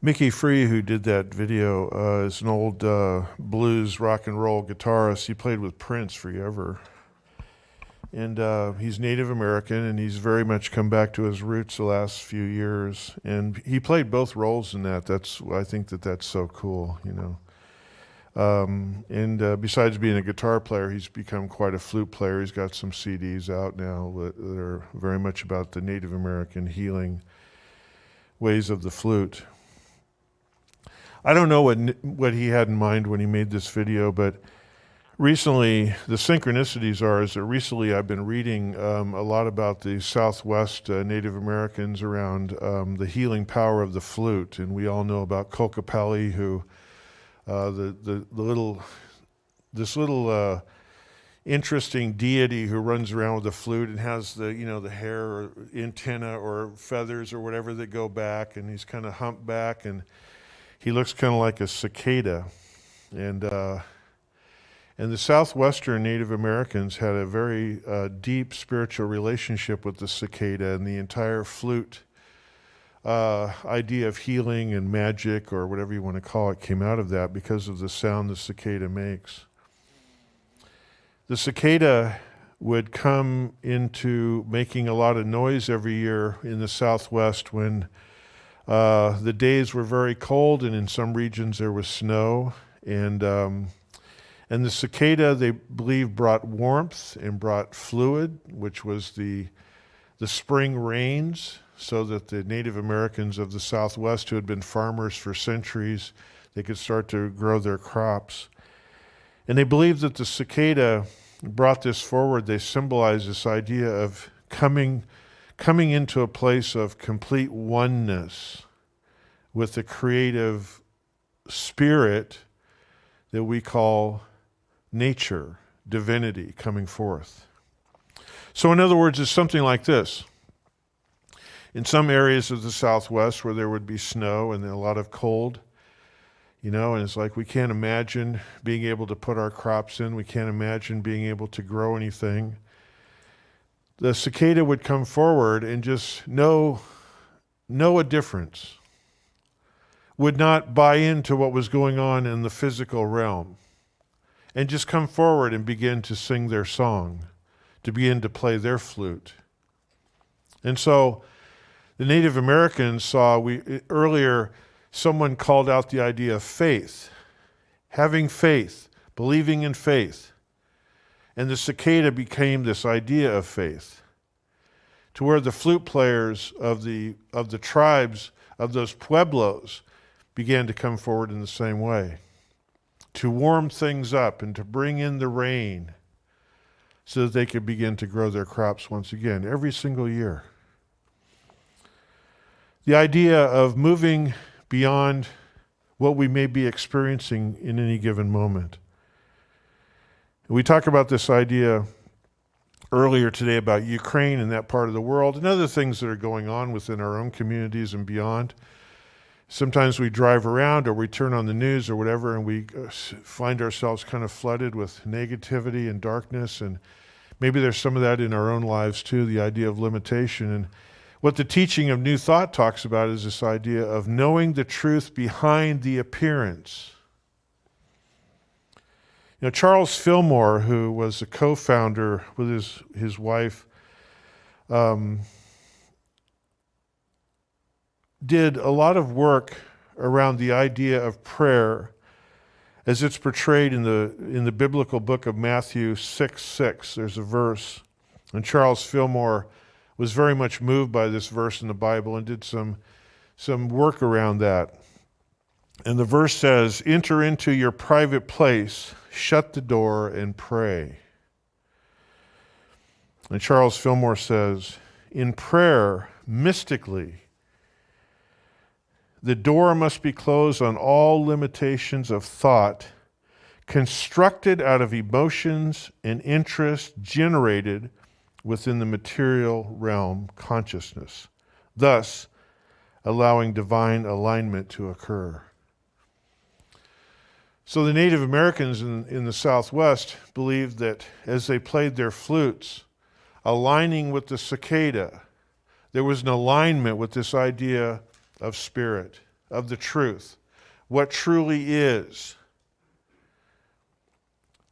Mickey Free, who did that video, is an old blues rock and roll guitarist. He played with Prince forever. And he's Native American, and he's very much come back to his roots the last few years. And he played both roles in that. I think that's so cool, you know. And besides being a guitar player, he's become quite a flute player. He's got some CDs out now that are very much about the Native American healing ways of the flute. I don't know what he had in mind when he made this video, but recently, the synchronicities is that recently I've been reading a lot about the Southwest Native Americans around the healing power of the flute, and we all know about Kokopelli, who this little interesting deity who runs around with a flute and has the hair or antenna or feathers or whatever that go back, and he's kind of humpback, and he looks kind of like a cicada, and the Southwestern Native Americans had a very deep spiritual relationship with the cicada, and the entire flute idea of healing and magic, or whatever you want to call it, came out of that because of the sound the cicada makes. The cicada would come into making a lot of noise every year in the Southwest when the days were very cold, and in some regions there was snow, and the cicada, they believe, brought warmth and brought fluid, which was the spring rains, so that the Native Americans of the Southwest, who had been farmers for centuries, they could start to grow their crops. And they believed that the cicada brought this forward. They symbolized this idea of coming into a place of complete oneness with the creative spirit that we call nature, divinity coming forth. So in other words, it's something like this. In some areas of the Southwest where there would be snow and a lot of cold, and it's like we can't imagine being able to put our crops in. We can't imagine being able to grow anything. The cicada would come forward and just know a difference, would not buy into what was going on in the physical realm, and just come forward and begin to sing their song, to begin to play their flute. And so the Native Americans saw, earlier someone called out the idea of faith, having faith, believing in faith. And the cicada became this idea of faith, to where the flute players of the tribes of those pueblos began to come forward in the same way, to warm things up and to bring in the rain so that they could begin to grow their crops once again, every single year. The idea of moving beyond what we may be experiencing in any given moment. We talked about this idea earlier today about Ukraine and that part of the world and other things that are going on within our own communities and beyond. Sometimes we drive around or we turn on the news or whatever, and we find ourselves kind of flooded with negativity and darkness, and maybe there's some of that in our own lives too, the idea of limitation. And what the teaching of New Thought talks about is this idea of knowing the truth behind the appearance. Charles Fillmore, who was a co-founder with his wife, did a lot of work around the idea of prayer as it's portrayed in the biblical book of Matthew 6:6. There's a verse, and Charles Fillmore was very much moved by this verse in the Bible and did some work around that. And the verse says, "Enter into your private place, shut the door, and pray." And Charles Fillmore says, "In prayer, mystically, the door must be closed on all limitations of thought, constructed out of emotions and interests generated within the material realm consciousness, thus allowing divine alignment to occur." So the Native Americans in the Southwest believed that as they played their flutes, aligning with the cicada, there was an alignment with this idea of spirit, of the truth, what truly is,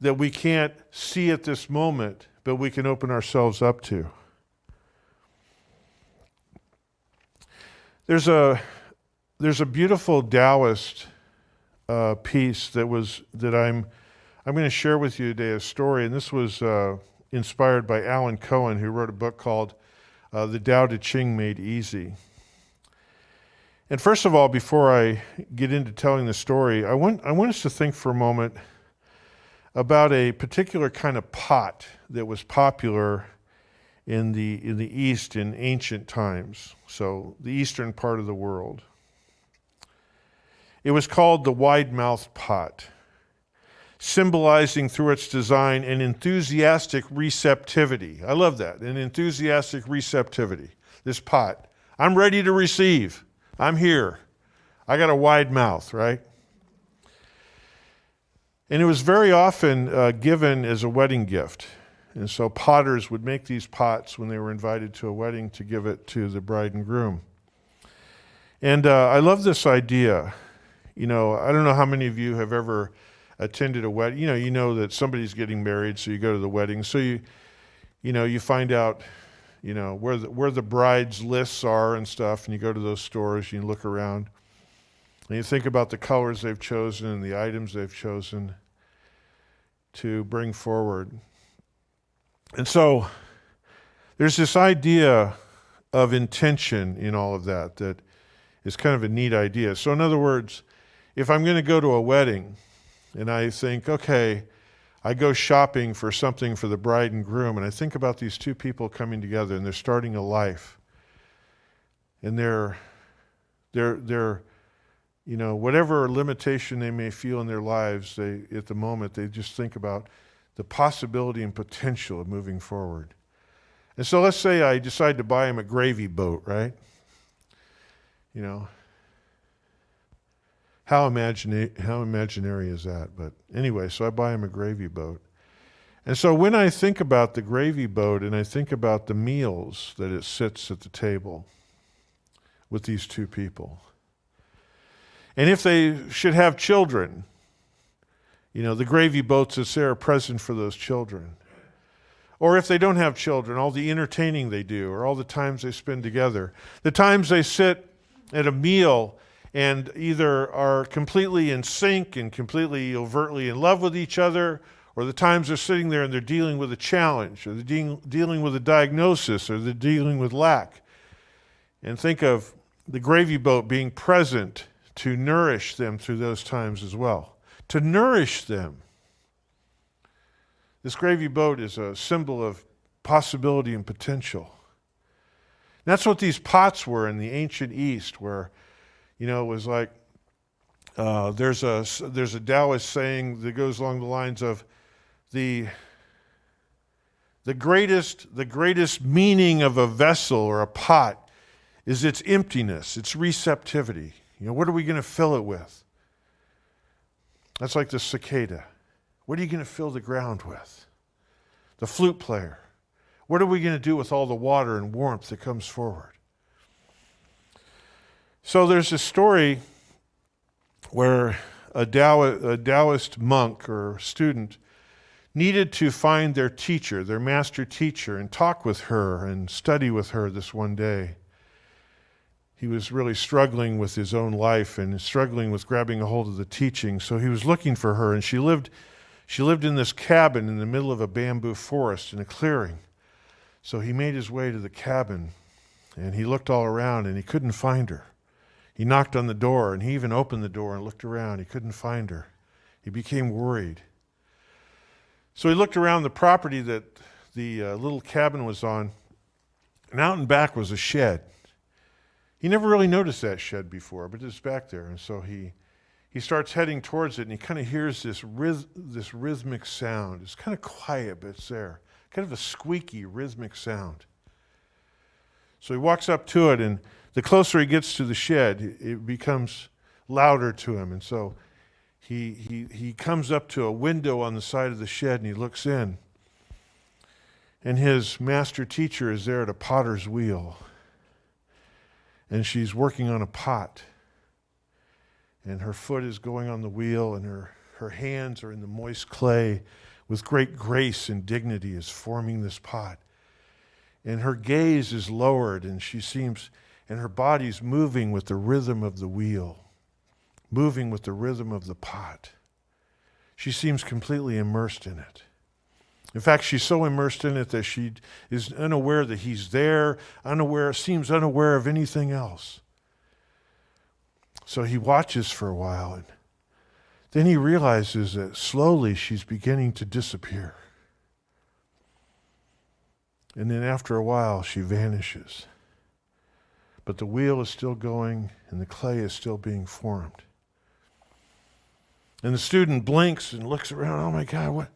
that we can't see at this moment, but we can open ourselves up to. There's a beautiful Taoist piece that I'm going to share with you today, a story, and this was inspired by Alan Cohen, who wrote a book called The Tao Te Ching Made Easy. And first of all, before I get into telling the story, I want us to think for a moment about a particular kind of pot that was popular in the East in ancient times, so the eastern part of the world. It was called the wide-mouthed pot, symbolizing through its design an enthusiastic receptivity. I love that, an enthusiastic receptivity. This pot, I'm ready to receive. I'm here. I got a wide mouth, right? And it was very often given as a wedding gift. And so potters would make these pots when they were invited to a wedding to give it to the bride and groom. And I love this idea. I don't know how many of you have ever attended a wedding. You know that somebody's getting married, so you go to the wedding. So you find out, where the bride's lists are and stuff, and you go to those stores, and you look around, and you think about the colors they've chosen and the items they've chosen to bring forward. And so there's this idea of intention in all of that is kind of a neat idea. So in other words, if I'm going to go to a wedding and I think, okay, I go shopping for something for the bride and groom, and I think about these two people coming together and they're starting a life. And they're whatever limitation they may feel in their lives, at the moment, they just think about the possibility and potential of moving forward. And so let's say I decide to buy him a gravy boat, right? How imaginary is that? But anyway, so I buy him a gravy boat. And so when I think about the gravy boat and I think about the meals that it sits at the table with these two people, and if they should have children, the gravy boats that's there are present for those children. Or if they don't have children, all the entertaining they do, or all the times they spend together, the times they sit at a meal and either are completely in sync and completely overtly in love with each other, or the times they're sitting there and they're dealing with a challenge, or they're dealing with a diagnosis, or they're dealing with lack. And think of the gravy boat being present to nourish them through those times as well. To nourish them. This gravy boat is a symbol of possibility and potential. And that's what these pots were in the ancient East, where, it was like, there's a Taoist saying that goes along the lines of the greatest meaning of a vessel or a pot is its emptiness, its receptivity. What are we going to fill it with? That's like the cicada. What are you going to fill the ground with? The flute player. What are we going to do with all the water and warmth that comes forward? So there's a story where a Taoist monk or student needed to find their teacher, their master teacher, and talk with her and study with her this one day. He was really struggling with his own life and struggling with grabbing a hold of the teaching. So he was looking for her, and she lived in this cabin in the middle of a bamboo forest in a clearing. So he made his way to the cabin, and he looked all around, and he couldn't find her. He knocked on the door, and he even opened the door and looked around. He couldn't find her. He became worried. So he looked around the property that the little cabin was on, and out and back was a shed. He never really noticed that shed before, but it's back there. And so he starts heading towards it, and he kind of hears this rhythmic sound. It's kind of quiet, but it's there. Kind of a squeaky, rhythmic sound. So he walks up to it, and the closer he gets to the shed, it becomes louder to him. And so he comes up to a window on the side of the shed, and he looks in. And his master teacher is there at a potter's wheel. And she's working on a pot. and her foot is going on the wheel, and her hands are in the moist clay with great grace and dignity is forming this pot. And her gaze is lowered, and her body's moving with the rhythm of the wheel, moving with the rhythm of the pot. She seems completely immersed in it. In fact, she's so immersed in it that she is unaware that he's there, seems unaware of anything else. So he watches for a while, and then he realizes that slowly she's beginning to disappear. And then after a while, she vanishes. But the wheel is still going, and the clay is still being formed. And the student blinks and looks around. Oh my God,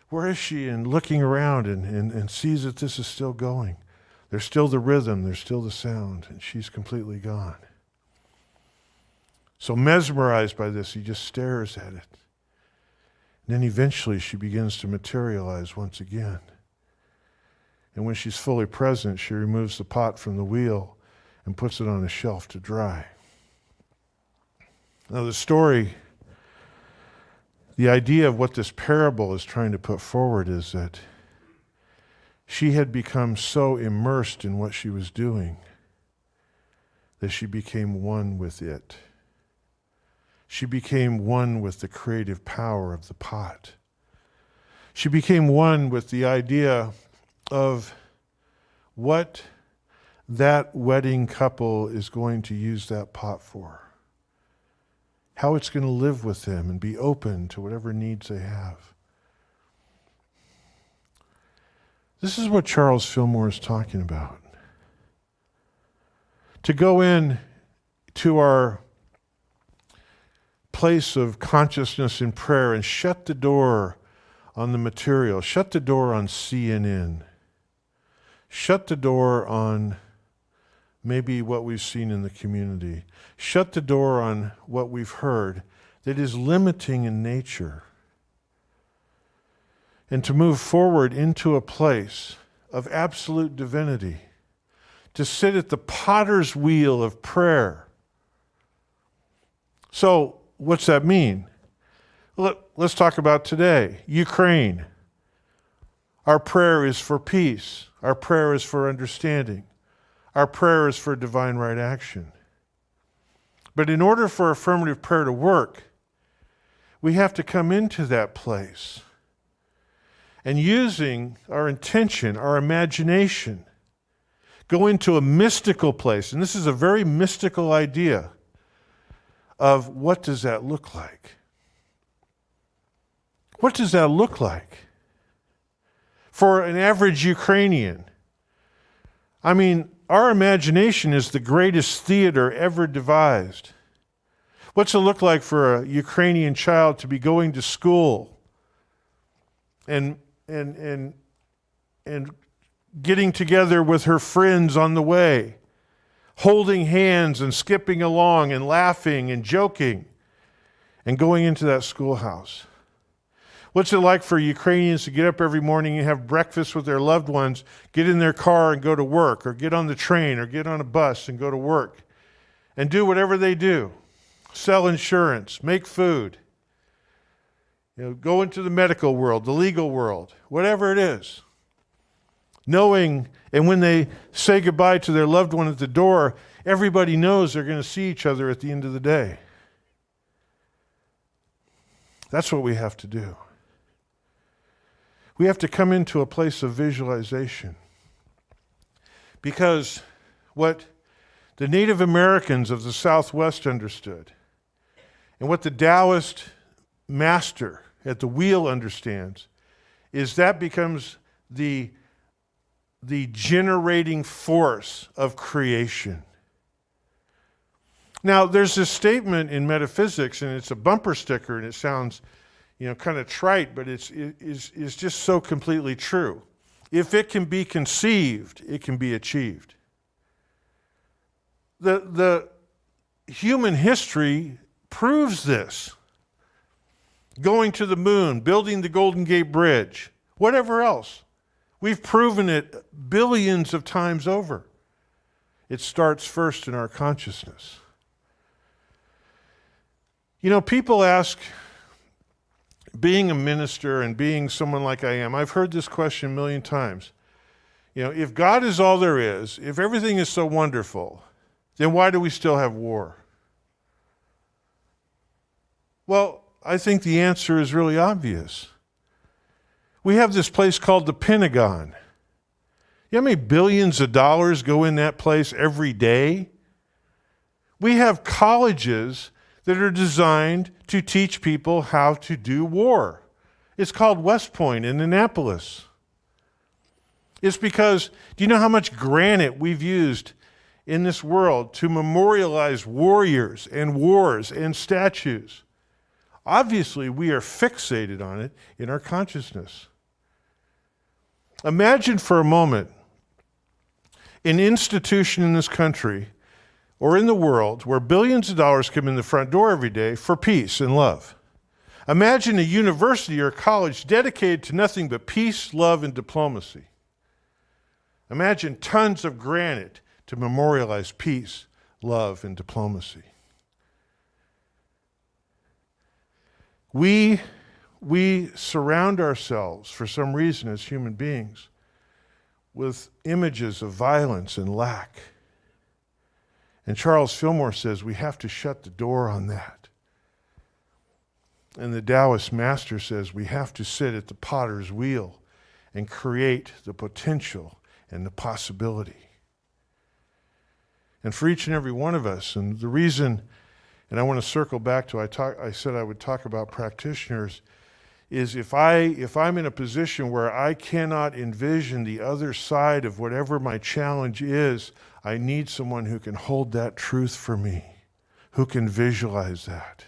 where is she? And looking around and sees that this is still going. There's still the rhythm, there's still the sound, and she's completely gone. So mesmerized by this, he just stares at it. And then eventually she begins to materialize once again. And when she's fully present, she removes the pot from the wheel and puts it on a shelf to dry. Now the idea of what this parable is trying to put forward is that she had become so immersed in what she was doing that she became one with it. She became one with the creative power of the pot. She became one with the idea of what that wedding couple is going to use that pot for. How it's going to live with them and be open to whatever needs they have. This is what Charles Fillmore is talking about. To go in to our place of consciousness in prayer and shut the door on the material, shut the door on CNN, shut the door on maybe what we've seen in the community, shut the door on what we've heard that is limiting in nature, and to move forward into a place of absolute divinity, to sit at the potter's wheel of prayer. So, what's that mean? Let's talk about today. Ukraine. Our prayer is for peace. Our prayer is for understanding. Our prayer is for divine right action. But in order for affirmative prayer to work, we have to come into that place and using our intention, our imagination, go into a mystical place. And this is a very mystical idea of what does that look like? What does that look like? For an average Ukrainian, I mean, our imagination is the greatest theater ever devised. What's it look like for a Ukrainian child to be going to school and getting together with her friends on the way, holding hands and skipping along and laughing and joking and going into that schoolhouse? What's it like for Ukrainians to get up every morning and have breakfast with their loved ones, get in their car and go to work, or get on the train or get on a bus and go to work and do whatever they do? Sell insurance, make food, go into the medical world, the legal world, whatever it is. Knowing, and when they say goodbye to their loved one at the door, everybody knows they're going to see each other at the end of the day. That's what we have to do. We have to come into a place of visualization. Because what the Native Americans of the Southwest understood, and what the Taoist master at the wheel understands, is that becomes the generating force of creation. Now, there's this statement in metaphysics, and it's a bumper sticker, and it sounds kind of trite, but it's just so completely true. If it can be conceived, it can be achieved. The human history proves this. Going to the moon, building the Golden Gate Bridge, whatever else. We've proven it billions of times over. It starts first in our consciousness. You know, people ask, being a minister and being someone like I am, I've heard this question a million times. You know, if God is all there is, if everything is so wonderful, then why do we still have war? Well, I think the answer is really obvious. We have this place called the Pentagon. You know how many billions of dollars go in that place every day? We have colleges that are designed to teach people how to do war. It's called West Point in Annapolis. It's because, do you know how much granite we've used in this world to memorialize warriors and wars and statues? Obviously, we are fixated on it in our consciousness. Imagine for a moment an institution in this country or in the world where billions of dollars come in the front door every day for peace and love. Imagine a university or a college dedicated to nothing but peace, love, and diplomacy. Imagine tons of granite to memorialize peace, love, and diplomacy. We surround ourselves, for some reason, as human beings, with images of violence and lack. And Charles Fillmore says we have to shut the door on that. And the Taoist master says we have to sit at the potter's wheel and create the potential and the possibility. And for each and every one of us, and the reason, and I want to circle back to I said I would talk about practitioners, is if I'm in a position where I cannot envision the other side of whatever my challenge is, I need someone who can hold that truth for me, who can visualize that,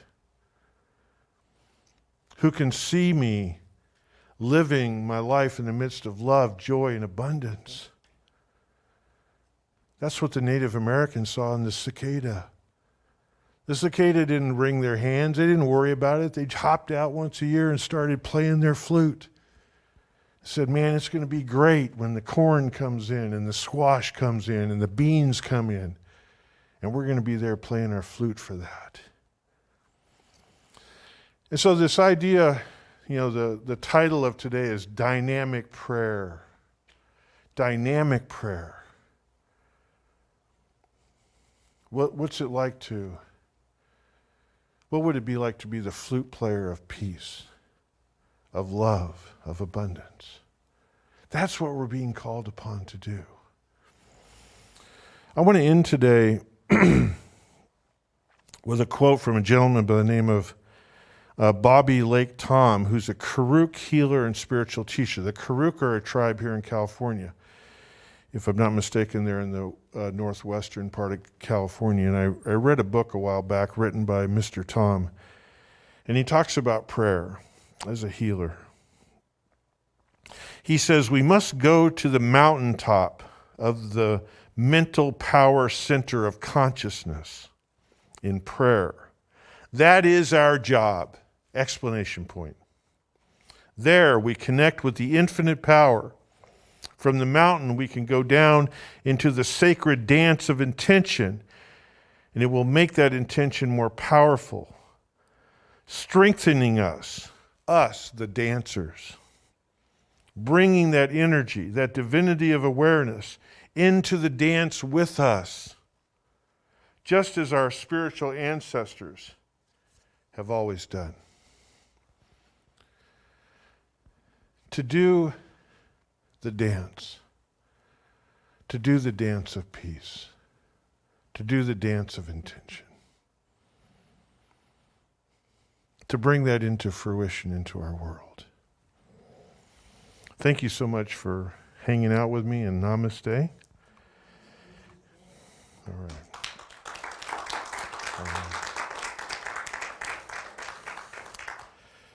who can see me living my life in the midst of love, joy, and abundance. That's what the Native Americans saw in the cicada. The cicada didn't wring their hands. They didn't worry about it. They hopped out once a year and started playing their flute. Said, man, it's going to be great when the corn comes in and the squash comes in and the beans come in. And we're going to be there playing our flute for that. And so this idea, you know, the title of today is Dynamic Prayer. Dynamic prayer. What's it like to... What would it be like to be the flute player of peace, of love, of abundance? That's what we're being called upon to do. I want to end today with a quote from a gentleman by the name of Bobby Lake Tom, who's a Karuk healer and spiritual teacher. The Karuk are a tribe here in California. If I'm not mistaken, they're in the northwestern part of California. And I read a book a while back written by Mr. Tom, and he talks about prayer as a healer. He says, we must go to the mountaintop of the mental power center of consciousness in prayer. That is our job! Explanation point. There we connect with the infinite power. From the mountain, we can go down into the sacred dance of intention, and it will make that intention more powerful, strengthening us, the dancers, bringing that energy, that divinity of awareness into the dance with us, just as our spiritual ancestors have always done. To do the dance, to do the dance of peace, to do the dance of intention, to bring that into fruition into our world. Thank you so much for hanging out with me, and namaste. All right.